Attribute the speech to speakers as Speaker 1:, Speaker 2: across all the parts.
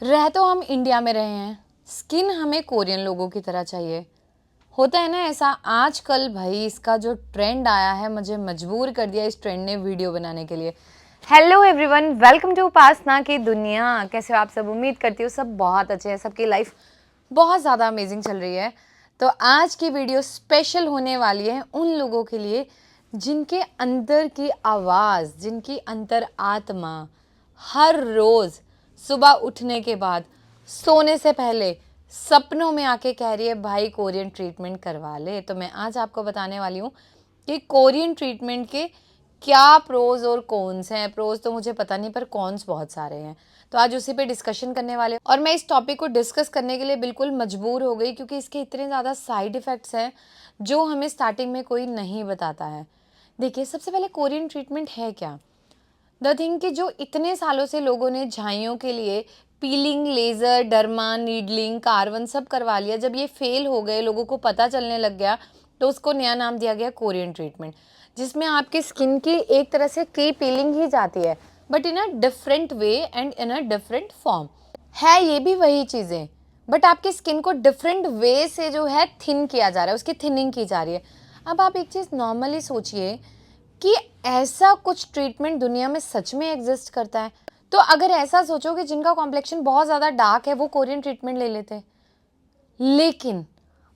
Speaker 1: रह तो हम इंडिया में रहे हैं, स्किन हमें कोरियन लोगों की तरह चाहिए। होता है ना ऐसा। आजकल भाई इसका जो ट्रेंड आया है मुझे मजबूर कर दिया इस ट्रेंड ने वीडियो बनाने के लिए। हेलो एवरीवन, वेलकम टू उपासना की दुनिया। कैसे हो आप सब? उम्मीद करती हूँ सब बहुत अच्छे हैं, सबकी लाइफ बहुत ज़्यादा अमेजिंग चल रही है। तो आज की वीडियो स्पेशल होने वाली है उन लोगों के लिए जिनके अंदर की आवाज़, जिनकी अंतर आत्मा हर रोज़ सुबह उठने के बाद, सोने से पहले, सपनों में आके कह रही है भाई कोरियन ट्रीटमेंट करवा ले। तो मैं आज आपको बताने वाली हूँ कि कोरियन ट्रीटमेंट के क्या प्रोज और कॉन्स हैं। प्रोज तो मुझे पता नहीं पर कॉन्स बहुत सारे हैं। तो आज उसी पे डिस्कशन करने वाले हैं। और मैं इस टॉपिक को डिस्कस करने के लिए बिल्कुल मजबूर हो गई क्योंकि इसके इतने ज़्यादा साइड इफ़ेक्ट्स हैं जो हमें स्टार्टिंग में कोई नहीं बताता है। देखिए, सबसे पहले कोरियन ट्रीटमेंट है क्या। द थिंग कि जो इतने सालों से लोगों ने झाइयों के लिए piling, laser, derma, needling, carbon सब करवा लिया। जब ये फेल हो गए, लोगों को पता चलने लग गया, तो उसको नया नाम दिया गया कोरियन ट्रीटमेंट, जिसमें आपकी स्किन की एक तरह से की पीलिंग ही जाती है but in a different way and in a different form. है ये भी वही चीज़ें बट आपकी स्किन को डिफरेंट वे से जो है थिन किया जा रहा है, उसकी थिनिंग की जा रही है। अब आप एक चीज़ नॉर्मली सोचिए कि ऐसा कुछ ट्रीटमेंट दुनिया में सच में एग्जिस्ट करता है। तो अगर ऐसा सोचो कि जिनका कॉम्प्लेक्शन बहुत ज़्यादा डार्क है वो कोरियन ट्रीटमेंट ले लेते, लेकिन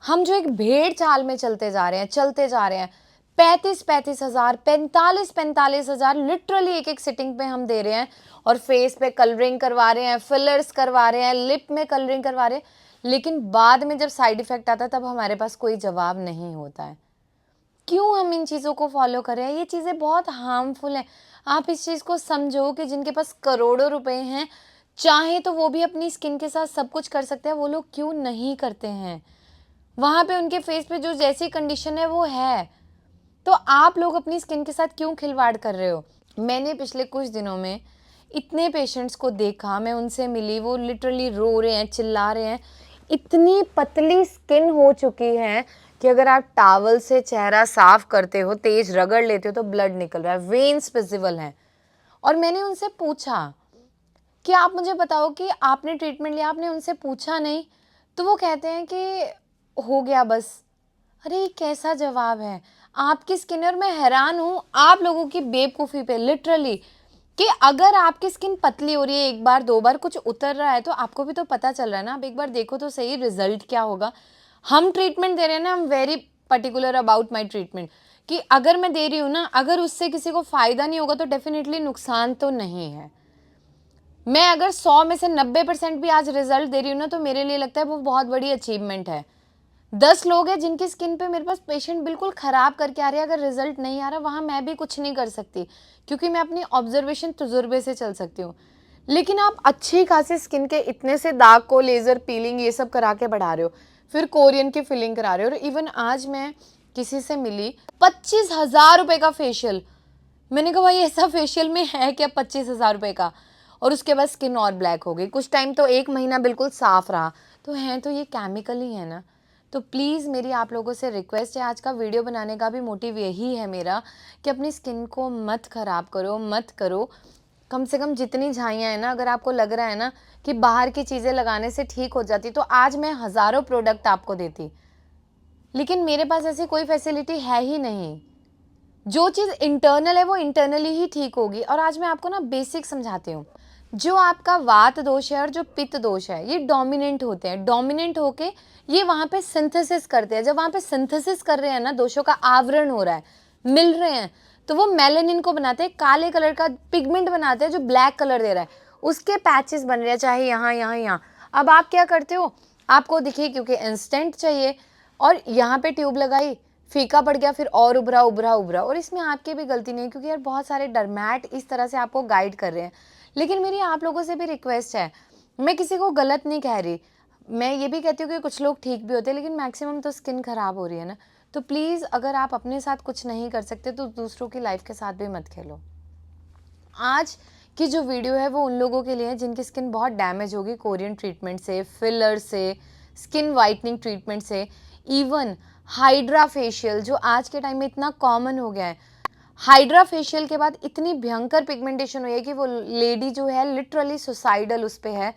Speaker 1: हम जो एक भेड़ चाल में चलते जा रहे हैं 35,000 45,000 लिटरली एक एक सिटिंग पे हम दे रहे हैं। और फेस पे कलरिंग करवा रहे हैं, फिलर्स करवा रहे हैं, लिप में कलरिंग करवा रहे हैं, लेकिन बाद में जब साइड इफेक्ट आता है तब हमारे पास कोई जवाब नहीं होता है। क्यों हम इन चीज़ों को फॉलो कर रहे हैं? ये चीज़ें बहुत हार्मफुल हैं। आप इस चीज़ को समझो कि जिनके पास करोड़ों रुपए हैं, चाहे तो वो भी अपनी स्किन के साथ सब कुछ कर सकते हैं, वो लोग क्यों नहीं करते हैं? वहाँ पे उनके फेस पे जो जैसी कंडीशन है वो है, तो आप लोग अपनी स्किन के साथ क्यों खिलवाड़ कर रहे हो? मैंने पिछले कुछ दिनों में इतने पेशेंट्स को देखा, मैं उनसे मिली, वो लिटरली रो रहे हैं, चिल्ला रहे हैं। इतनी पतली स्किन हो चुकी है कि अगर आप टॉवल से चेहरा साफ करते हो, तेज रगड़ लेते हो तो ब्लड निकल रहा है, वेन्स विजिबल हैं। और मैंने उनसे पूछा कि आप मुझे बताओ कि आपने ट्रीटमेंट लिया, आपने उनसे पूछा नहीं? तो वो कहते हैं कि हो गया बस। अरे ये कैसा जवाब है? आपकी स्किन, और मैं हैरान हूँ आप लोगों की बेवकूफ़ी पे लिटरली, कि अगर आपकी स्किन पतली हो रही है, एक बार दो बार कुछ उतर रहा है तो आपको भी तो पता चल रहा है ना। आप एक बार देखो तो सही रिजल्ट क्या होगा। हम ट्रीटमेंट दे रहे हैं ना, हम very particular about my treatment, कि अगर मैं दे रही हूँ ना, अगर उससे किसी को फ़ायदा नहीं होगा तो डेफिनेटली नुकसान तो नहीं है। मैं अगर 100 में से 90% भी आज रिजल्ट दे रही हूँ ना, तो मेरे लिए लगता है वो बहुत बड़ी अचीवमेंट है। 10 लोग हैं जिनकी स्किन पे मेरे पास पेशेंट बिल्कुल ख़राब करके आ रहे हैं, अगर रिजल्ट नहीं आ रहा वहाँ मैं भी कुछ नहीं कर सकती क्योंकि मैं अपनी ऑब्जर्वेशन तजुर्बे से चल सकती हूँ। लेकिन आप अच्छी खासी स्किन के इतने से दाग को लेज़र, पीलिंग ये सब करा के बढ़ा रहे हो, फिर कोरियन की फिलिंग करा रहे हो। और इवन आज मैं किसी से मिली, 25,000 रुपये का फेशियल। मैंने कहा भाई ऐसा फेशियल में है क्या 25,000 रुपये का? और उसके बाद स्किन और ब्लैक हो गई, कुछ टाइम तो 1 महीना बिल्कुल साफ रहा। तो हैं तो ये केमिकल ही है ना। तो प्लीज़ मेरी आप लोगों से रिक्वेस्ट है, आज का वीडियो बनाने का भी मोटिव यही है मेरा, कि अपनी स्किन को मत ख़राब करो, मत करो। कम से कम जितनी झाइयाँ हैं ना, अगर आपको लग रहा है ना कि बाहर की चीज़ें लगाने से ठीक हो जाती, तो आज मैं हज़ारों प्रोडक्ट आपको देती, लेकिन मेरे पास ऐसी कोई फैसिलिटी है ही नहीं। जो चीज़ इंटरनल है वो इंटरनली ही ठीक होगी। और आज मैं आपको ना बेसिक समझाती हूँ। जो आपका वात दोष है और जो पित्त दोष है, ये डोमिनेंट होते हैं। डोमिनेंट होके ये वहाँ पे सिंथेसिस करते हैं। जब वहाँ पे सिंथेसिस कर रहे हैं ना, दोषों का आवरण हो रहा है, मिल रहे हैं, तो वो मेलानिन को बनाते हैं, काले कलर का पिगमेंट बनाते हैं जो ब्लैक कलर दे रहा है। उसके पैचेस बन रहे हैं, चाहे यहाँ यहाँ यहाँ। अब आप क्या करते हो, आपको दिखे क्योंकि इंस्टेंट चाहिए, और यहाँ पे ट्यूब लगाई, फीका पड़ गया, फिर और उभरा उभरा उभरा। और इसमें आपकी भी गलती नहीं, क्योंकि यार बहुत सारे डरमैट इस तरह से आपको गाइड कर रहे हैं। लेकिन मेरी आप लोगों से भी रिक्वेस्ट है, मैं किसी को गलत नहीं कह रही, मैं ये भी कहती हूँ कि कुछ लोग ठीक भी होते हैं, लेकिन मैक्सिमम तो स्किन ख़राब हो रही है ना। तो प्लीज़ अगर आप अपने साथ कुछ नहीं कर सकते तो दूसरों की लाइफ के साथ भी मत खेलो। आज की जो वीडियो है वो उन लोगों के लिए है जिनकी स्किन बहुत डैमेज होगी कोरियन ट्रीटमेंट से, फिलर से, स्किन वाइटनिंग ट्रीटमेंट से, इवन हाइड्रा फेशियल जो आज के टाइम में इतना कॉमन हो गया है। हाइड्रा फेशियल के बाद इतनी भयंकर पिगमेंटेशन हुई है कि वो लेडी जो है लिटरली सुसाइडल उस पे है,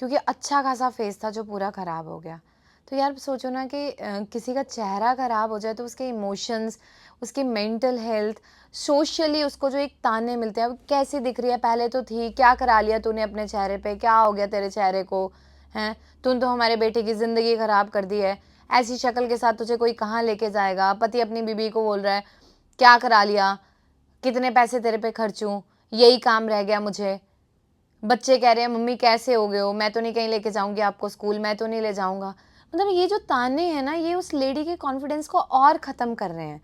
Speaker 1: क्योंकि अच्छा खासा फेस था जो पूरा ख़राब हो गया। तो यार सोचो ना कि किसी का चेहरा ख़राब हो जाए तो उसके इमोशंस, उसकी मेंटल हेल्थ, सोशली उसको जो एक ताने मिलते हैं, अब कैसी दिख रही है, पहले तो थी, क्या करा लिया तूने अपने चेहरे पे, क्या हो गया तेरे चेहरे को, हैं तूने तो हमारे बेटे की ज़िंदगी ख़राब कर दी है, ऐसी शक्ल के साथ तुझे कोई कहाँ लेके जाएगा। पति अपनी बीवी को बोल रहा है क्या करा लिया, कितने पैसे तेरे पे खर्चूं, यही काम रह गया मुझे। बच्चे कह रहे हैं मम्मी कैसे हो गए हो, मैं तो नहीं कहीं लेके जाऊंगी आपको स्कूल, मैं तो नहीं ले जाऊंगा। मतलब ये जो ताने हैं ना, ये उस लेडी के कॉन्फिडेंस को और ख़त्म कर रहे हैं।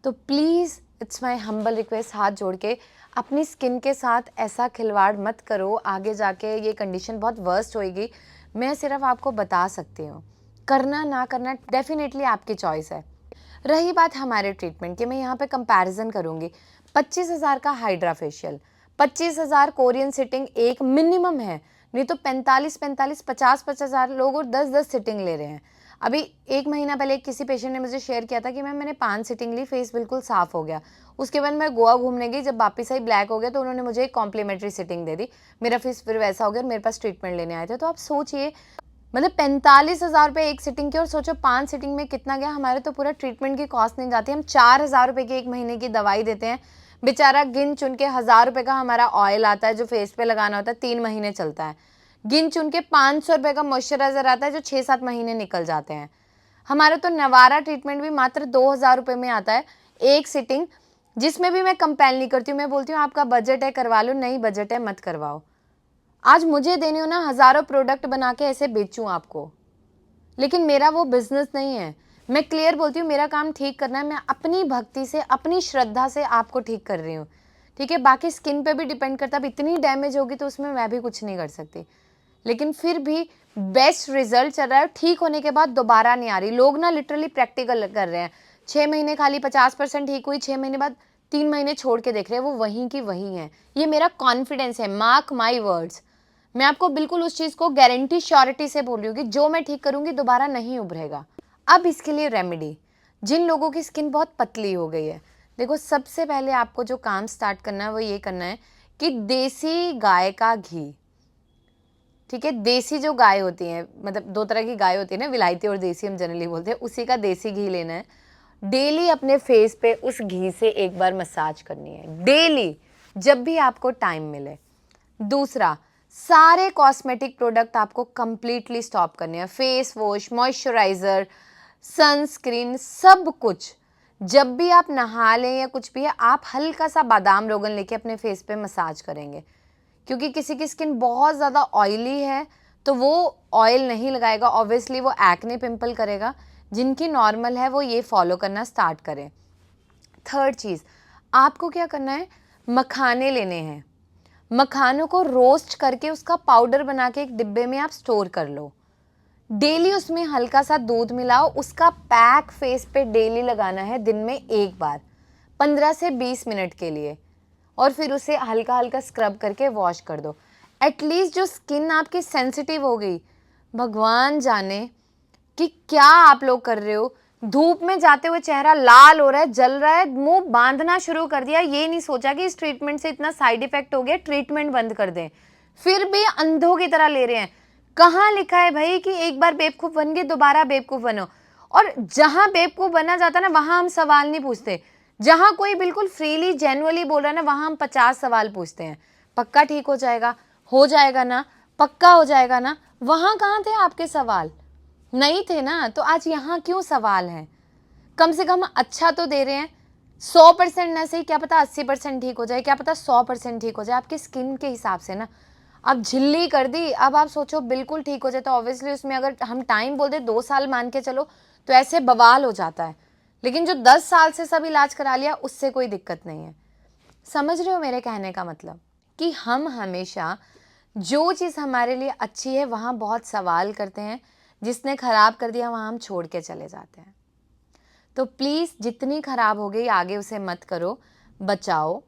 Speaker 1: तो please it's my humble request, हाथ जोड़ के अपनी स्किन के साथ ऐसा खिलवाड़ मत करो, आगे जाके ये कंडीशन बहुत वर्स्ट होएगी। मैं सिर्फ आपको बता सकती हूँ, करना ना करना डेफिनेटली आपकी चॉइस है। रही बात हमारे ट्रीटमेंट की, मैं यहाँ पे कंपैरिजन करूँगी। 25,000 का हाइड्रा फेशियल, 25,000 कोरियन सिटिंग एक मिनिमम है, नहीं तो 45,000 50,000 लोग और 10-10 सिटिंग ले रहे हैं। अभी 1 महीना पहले किसी पेशेंट ने मुझे शेयर किया था कि मैंने 5 सिटिंग ली, फेस बिल्कुल साफ हो गया। उसके बाद मैं गोवा घूमने गई, जब वापस आई ब्लैक हो गया, तो उन्होंने मुझे एक कॉम्प्लीमेंट्री सिटिंग दे दी, मेरा फेस फिर वैसा हो गया और मेरे पास ट्रीटमेंट लेने आए थे। तो आप सोचिए, मतलब 45,000 रुपये एक सिटिंग की, और सोचो 5 सिटिंग में कितना गया, हमारे तो पूरा ट्रीटमेंट की कॉस्ट नहीं जाती। हम 4,000 रुपये की 1 महीने की दवाई देते हैं, बेचारा गिन चुन के 1,000 रुपये का हमारा ऑयल आता है जो फेस पे लगाना होता है, 3 महीने चलता है। गिन चुन के 500 रुपये का मॉइस्चराइजर आता है जो 6-7 महीने निकल जाते हैं। हमारा तो नवारा ट्रीटमेंट भी मात्र 2,000 रुपये में आता है एक सिटिंग, जिसमें भी मैं कंपेल नहीं करती हूँ। मैं बोलती हूँ आपका बजट है करवा लो, नहीं बजट है मत करवाओ। आज मुझे देने हो ना हज़ारों प्रोडक्ट बना के ऐसे बेचूं आपको, लेकिन मेरा वो बिजनेस नहीं है। मैं क्लियर बोलती हूँ, मेरा काम ठीक करना है, मैं अपनी भक्ति से, अपनी श्रद्धा से आपको ठीक कर रही हूँ, ठीक है। बाकी स्किन पे भी डिपेंड करता है, अब इतनी डैमेज होगी तो उसमें मैं भी कुछ नहीं कर सकती, लेकिन फिर भी बेस्ट रिजल्ट चल रहा है। ठीक होने के बाद दोबारा नहीं आ रही। लोग ना लिटरली प्रैक्टिकल कर रहे हैं, 6 महीने खाली 50% ठीक हुई, 6 महीने बाद 3 महीने छोड़ के देख रहे हैं, वो वहीं की वहीं है। ये मेरा कॉन्फिडेंस है, मार्क माई वर्ड्स। मैं आपको बिल्कुल उस चीज़ को गारंटी श्योरिटी से बोल रही हूँ कि जो मैं ठीक करूँगी दोबारा नहीं उभरेगा। अब इसके लिए रेमेडी, जिन लोगों की स्किन बहुत पतली हो गई है, देखो सबसे पहले आपको जो काम स्टार्ट करना है वो ये करना है कि देसी गाय का घी, ठीक है, देसी जो गाय होती है, मतलब 2 तरह की गाय होती है ना, विलायती और देसी हम जनरली बोलते हैं, उसी का देसी घी लेना है। डेली अपने फेस पे उस घी से एक बार मसाज करनी है, डेली, जब भी आपको टाइम मिले। दूसरा, सारे कॉस्मेटिक प्रोडक्ट आपको कंप्लीटली स्टॉप करने हैं, फेस वॉश, मॉइस्चराइजर, सनस्क्रीन, सब कुछ। जब भी आप नहा लें या कुछ भी है, आप हल्का सा बादाम रोगन लेके अपने फेस पे मसाज करेंगे, क्योंकि किसी की स्किन बहुत ज़्यादा ऑयली है तो वो ऑयल नहीं लगाएगा, ऑब्वियसली वो एक्ने पिंपल करेगा। जिनकी नॉर्मल है वो ये फॉलो करना स्टार्ट करें। थर्ड चीज़, आपको क्या करना है, मखाने लेने हैं, मखानों को रोस्ट करके उसका पाउडर बना के एक डिब्बे में आप स्टोर कर लो। डेली उसमें हल्का सा दूध मिलाओ, उसका पैक फेस पे डेली लगाना है, दिन में एक बार 15 से 20 मिनट के लिए, और फिर उसे हल्का हल्का स्क्रब करके वॉश कर दो। एटलीस्ट जो स्किन आपकी सेंसिटिव हो गई, भगवान जाने कि क्या आप लोग कर रहे हो, धूप में जाते हुए चेहरा लाल हो रहा है, जल रहा है, मुंह बांधना शुरू कर दिया, ये नहीं सोचा कि इस ट्रीटमेंट से इतना साइड इफेक्ट हो गया, ट्रीटमेंट बंद कर दें, फिर भी अंधों की तरह ले रहे हैं। कहाँ लिखा है भाई कि एक बार बेवकूफ बन गए दोबारा बेवकूफ बनो। और जहां बेवकूफ बना जाता है ना, वहां हम सवाल नहीं पूछते। जहां कोई बिल्कुल फ्रीली जेन्युइनली बोल रहा है ना, वहां हम 50 सवाल पूछते हैं। पक्का ठीक हो जाएगा ना, पक्का हो जाएगा ना, वहां कहाँ थे आपके सवाल? नहीं थे ना, तो आज यहाँ क्यों सवाल है? कम से कम अच्छा तो दे रहे हैं, 100% ना सही, क्या पता 80% ठीक हो जाए, क्या पता 100% ठीक हो जाए, आपकी स्किन के हिसाब से ना। अब झिल्ली कर दी, अब आप सोचो बिल्कुल ठीक हो जाए, तो ऑब्वियसली उसमें अगर हम टाइम बोल दे 2 साल मान के चलो, तो ऐसे बवाल हो जाता है। लेकिन जो 10 साल से सब इलाज करा लिया, उससे कोई दिक्कत नहीं है। समझ रहे हो मेरे कहने का मतलब? कि हम हमेशा जो चीज़ हमारे लिए अच्छी है वहाँ बहुत सवाल करते हैं, जिसने ख़राब कर दिया वहाँ हम छोड़ के चले जाते हैं। तो प्लीज़ जितनी ख़राब हो गई आगे उसे मत करो, बचाओ,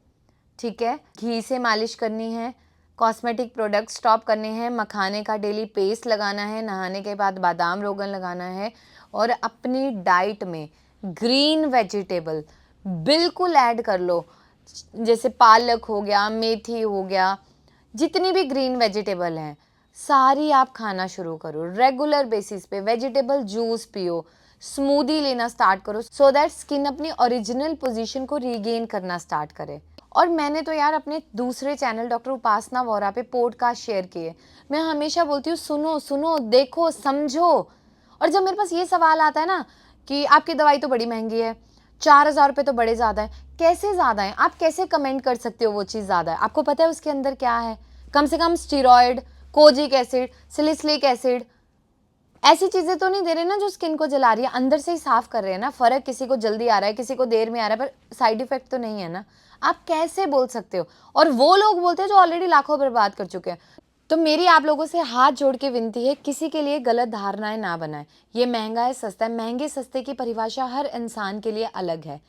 Speaker 1: ठीक है। घी से मालिश करनी है, कॉस्मेटिक प्रोडक्ट स्टॉप करने हैं, मखाने का डेली पेस्ट लगाना है, नहाने के बाद बादाम रोगन लगाना है, और अपनी डाइट में ग्रीन वेजिटेबल बिल्कुल ऐड कर लो, जैसे पालक हो गया, मेथी हो गया, जितनी भी ग्रीन वेजिटेबल हैं सारी आप खाना शुरू करो, रेगुलर बेसिस पे वेजिटेबल जूस पियो, स्मूदी लेना स्टार्ट करो, सो दैट स्किन अपनी ओरिजिनल पोजीशन को रीगेन करना स्टार्ट करे। और मैंने तो यार अपने दूसरे चैनल डॉक्टर उपासना वोरा पे पॉडकास्ट शेयर किए। मैं हमेशा बोलती हूँ सुनो सुनो, देखो, समझो। और जब मेरे पास ये सवाल आता है ना कि आपकी दवाई तो बड़ी महंगी है, 4,000 रुपये तो बड़े ज़्यादा है। कैसे ज़्यादा है? आप कैसे कमेंट कर सकते हो वो चीज़ ज़्यादा है? आपको पता है उसके अंदर क्या है? कम से कम steroid, kojic acid, salicylic acid, ऐसी चीज़ें तो नहीं दे रहे ना जो स्किन को जला रही है, अंदर से ही साफ कर रहे हैं ना। फ़र्क किसी को जल्दी आ रहा है, किसी को देर में आ रहा है, पर साइड इफेक्ट तो नहीं है ना। आप कैसे बोल सकते हो? और वो लोग बोलते हैं जो ऑलरेडी लाखों बर्बाद कर चुके हैं। तो मेरी आप लोगों से हाथ जोड़ के विनती है, किसी के लिए गलत धारणाएं ना बनाएं। ये महंगा है, सस्ता है, महंगे सस्ते की परिभाषा हर इंसान के लिए अलग है।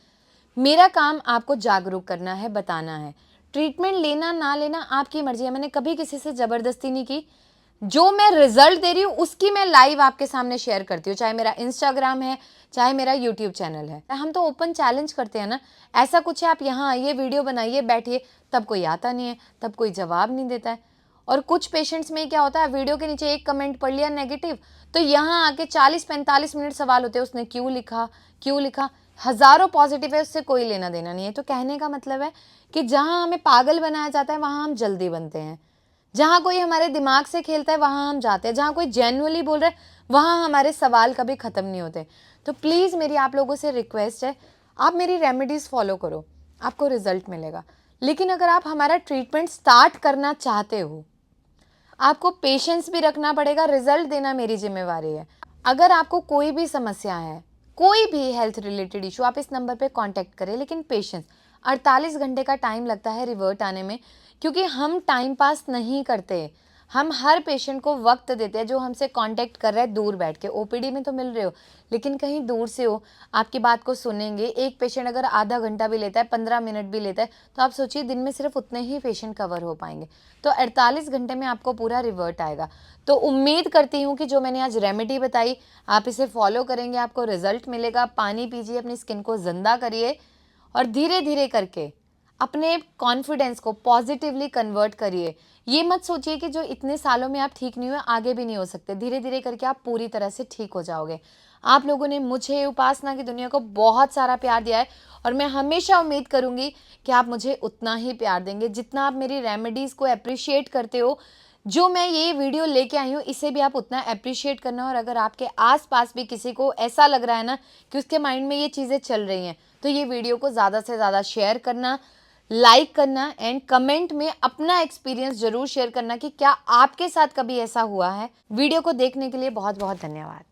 Speaker 1: मेरा काम आपको जागरूक करना है, बताना है। ट्रीटमेंट लेना ना लेना आपकी मर्जी है। मैंने कभी किसी से ज़बरदस्ती नहीं की। जो मैं रिजल्ट दे रही हूँ उसकी मैं लाइव आपके सामने शेयर करती हूँ, चाहे मेरा इंस्टाग्राम है, चाहे मेरा यूट्यूब चैनल है। हम तो ओपन चैलेंज करते हैं ना। ऐसा कुछ है, आप यहाँ आइए, वीडियो बनाइए, बैठिए, तब कोई आता नहीं है, तब कोई जवाब नहीं देता है। और कुछ पेशेंट्स में क्या होता है, वीडियो के नीचे एक कमेंट पढ़ लिया नेगेटिव, तो यहाँ आके 40-45 मिनट सवाल होते हैं, उसने क्यों लिखा, क्यों लिखा। हज़ारों पॉजिटिव है, उससे कोई लेना देना नहीं है। तो कहने का मतलब है कि जहाँ हमें पागल बनाया जाता है वहाँ हम जल्दी बनते हैं, जहाँ कोई हमारे दिमाग से खेलता है वहाँ हम जाते हैं, जहाँ कोई जेन्युइनली बोल रहा है वहाँ हमारे सवाल कभी ख़त्म नहीं होते। तो प्लीज़ मेरी आप लोगों से रिक्वेस्ट है, आप मेरी रेमेडीज़ फॉलो करो, आपको रिजल्ट मिलेगा। लेकिन अगर आप हमारा ट्रीटमेंट स्टार्ट करना चाहते हो, आपको पेशेंस भी रखना पड़ेगा, रिजल्ट देना मेरी जिम्मेवारी है। अगर आपको कोई भी समस्या है, कोई भी हेल्थ रिलेटेड इशू, आप इस नंबर पे कांटेक्ट करें, लेकिन पेशेंस, 48 घंटे का टाइम लगता है रिवर्ट आने में, क्योंकि हम टाइम पास नहीं करते। हम हर पेशेंट को वक्त देते हैं जो हमसे कांटेक्ट कर रहा है दूर बैठ के। ओपीडी में तो मिल रहे हो, लेकिन कहीं दूर से हो, आपकी बात को सुनेंगे। एक पेशेंट अगर आधा घंटा भी लेता है, 15 मिनट भी लेता है, तो आप सोचिए दिन में सिर्फ उतने ही पेशेंट कवर हो पाएंगे। तो 48 घंटे में आपको पूरा रिवर्ट आएगा। तो उम्मीद करती हूँ कि जो मैंने आज रेमेडी बताई, आप इसे फॉलो करेंगे, आपको रिजल्ट मिलेगा। पानी पीजिए, अपनी स्किन को जिंदा करिए, और धीरे धीरे करके अपने कॉन्फिडेंस को पॉजिटिवली कन्वर्ट करिए। ये मत सोचिए कि जो इतने सालों में आप ठीक नहीं हुए, आगे भी नहीं हो सकते। धीरे धीरे करके आप पूरी तरह से ठीक हो जाओगे। आप लोगों ने मुझे, उपासना की दुनिया को बहुत सारा प्यार दिया है, और मैं हमेशा उम्मीद करूंगी कि आप मुझे उतना ही प्यार देंगे जितना आप मेरी रेमेडीज़ को अप्रिशिएट करते हो। जो मैं ये वीडियो लेके आई हूँ, इसे भी आप उतना अप्रिशिएट करना। और अगर आपके आसपास भी किसी को ऐसा लग रहा है ना कि उसके माइंड में ये चीज़ें चल रही हैं, तो ये वीडियो को ज़्यादा से ज़्यादा शेयर करना, लाइक करना, एंड कमेंट में अपना एक्सपीरियंस जरूर शेयर करना कि क्या आपके साथ कभी ऐसा हुआ है। वीडियो को देखने के लिए बहुत बहुत धन्यवाद।